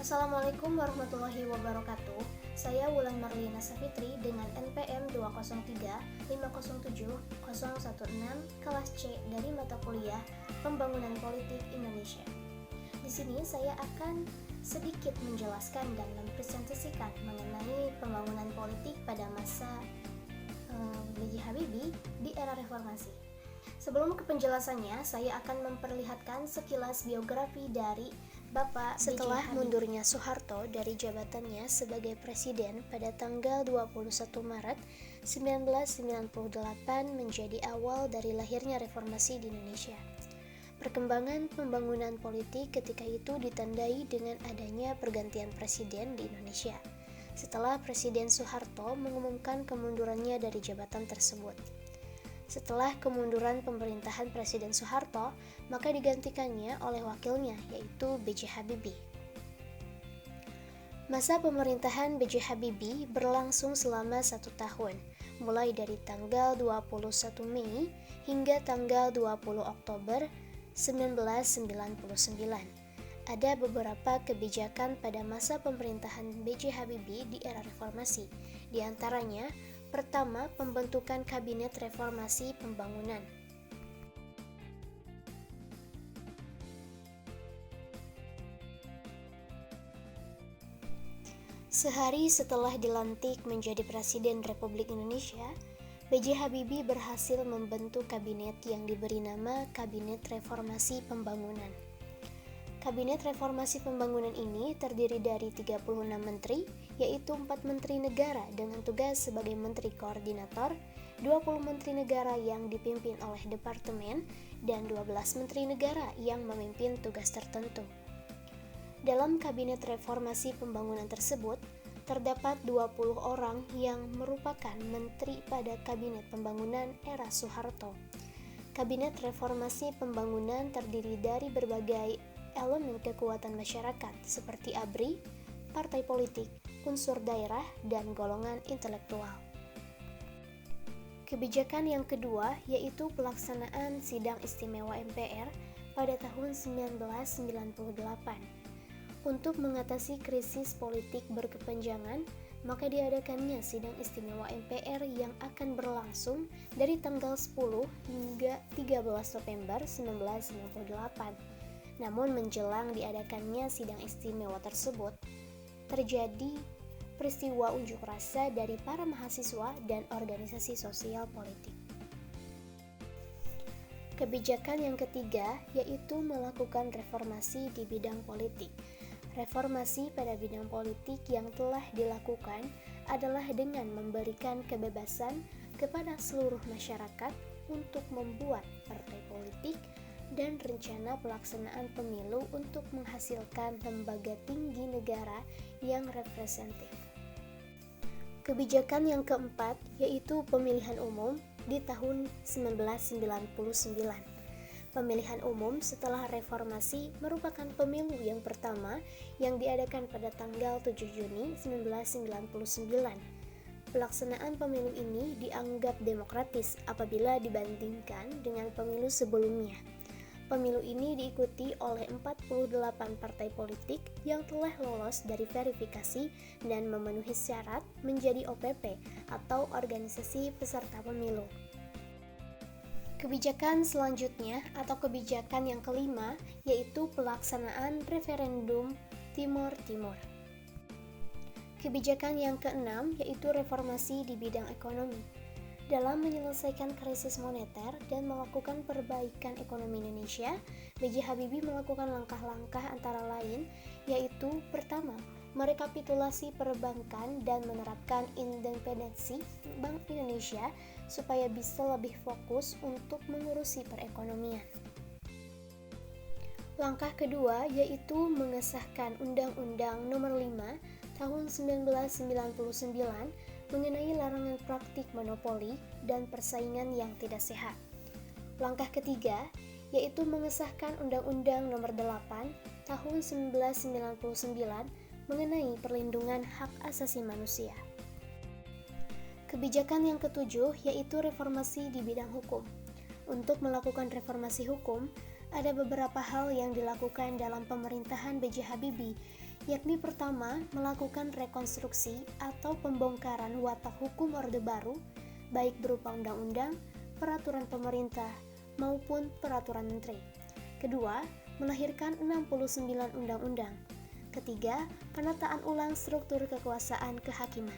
Assalamualaikum warahmatullahi wabarakatuh. Saya Wulan Marlina Safitri dengan NPM 203507016 kelas C dari mata kuliah Pembangunan Politik Indonesia. Di sini saya akan sedikit menjelaskan dan mempresentasikan mengenai pembangunan politik pada masa B.J. Habibie di era reformasi. Sebelum ke penjelasannya, saya akan memperlihatkan sekilas biografi dari Bapak Setelah B.J. Habibie. mundurnya Soeharto dari jabatannya sebagai presiden pada tanggal 21 Maret 1998 menjadi awal dari lahirnya reformasi di Indonesia. Perkembangan pembangunan politik ketika itu ditandai dengan adanya pergantian presiden di Indonesia setelah Presiden Soeharto mengumumkan kemundurannya dari jabatan tersebut. Setelah kemunduran pemerintahan Presiden Soeharto, maka digantikannya oleh wakilnya, yaitu B.J. Habibie. Masa pemerintahan B.J. Habibie berlangsung selama 1 tahun, mulai dari tanggal 21 Mei hingga tanggal 20 Oktober 1999. Ada beberapa kebijakan pada masa pemerintahan B.J. Habibie di era reformasi, di antaranya pertama, pembentukan Kabinet Reformasi Pembangunan. Sehari setelah dilantik menjadi Presiden Republik Indonesia, B.J. Habibie berhasil membentuk kabinet yang diberi nama Kabinet Reformasi Pembangunan. Kabinet Reformasi Pembangunan ini terdiri dari 36 menteri, yaitu 4 menteri negara dengan tugas sebagai menteri koordinator, 20 menteri negara yang dipimpin oleh departemen, dan 12 menteri negara yang memimpin tugas tertentu. Dalam Kabinet Reformasi Pembangunan tersebut, terdapat 20 orang yang merupakan menteri pada Kabinet Pembangunan era Soeharto. Kabinet Reformasi Pembangunan terdiri dari berbagai elemen kekuatan masyarakat seperti ABRI, partai politik, unsur daerah, dan golongan intelektual. Kebijakan yang kedua yaitu pelaksanaan Sidang Istimewa MPR pada tahun 1998. Untuk mengatasi krisis politik berkepanjangan, maka diadakannya Sidang Istimewa MPR yang akan berlangsung dari tanggal 10 hingga 13 November 1998. Namun menjelang diadakannya sidang istimewa tersebut, terjadi peristiwa unjuk rasa dari para mahasiswa dan organisasi sosial politik. Kebijakan yang ketiga yaitu melakukan reformasi di bidang politik. Reformasi pada bidang politik yang telah dilakukan adalah dengan memberikan kebebasan kepada seluruh masyarakat untuk membuat partai politik dan rencana pelaksanaan pemilu untuk menghasilkan lembaga tinggi negara yang representatif. Kebijakan yang keempat yaitu pemilihan umum di tahun 1999. Pemilihan umum setelah reformasi merupakan pemilu yang pertama yang diadakan pada tanggal 7 Juni 1999. Pelaksanaan pemilu ini dianggap demokratis apabila dibandingkan dengan pemilu sebelumnya. Pemilu ini diikuti oleh 48 partai politik yang telah lolos dari verifikasi dan memenuhi syarat menjadi OPP atau organisasi peserta pemilu. Kebijakan selanjutnya atau kebijakan yang kelima yaitu pelaksanaan referendum Timur Timur. Kebijakan yang keenam yaitu reformasi di bidang ekonomi. Dalam menyelesaikan krisis moneter dan melakukan perbaikan ekonomi Indonesia, B.J. Habibie melakukan langkah-langkah antara lain, yaitu pertama, merekapitulasi perbankan dan menerapkan independensi Bank Indonesia supaya bisa lebih fokus untuk mengurusi perekonomian. Langkah kedua yaitu mengesahkan Undang-Undang Nomor 5 Tahun 1999 mengenai larangan praktik monopoli dan persaingan yang tidak sehat. Langkah ketiga yaitu mengesahkan Undang-Undang Nomor 8 Tahun 1999 mengenai perlindungan hak asasi manusia. Kebijakan yang ketujuh yaitu reformasi di bidang hukum. Untuk melakukan reformasi hukum, ada beberapa hal yang dilakukan dalam pemerintahan B.J. Habibie, yakni pertama, melakukan rekonstruksi atau pembongkaran watak hukum Orde Baru, baik berupa undang-undang, peraturan pemerintah, maupun peraturan menteri. Kedua, melahirkan 69 undang-undang. Ketiga, penataan ulang struktur kekuasaan kehakiman.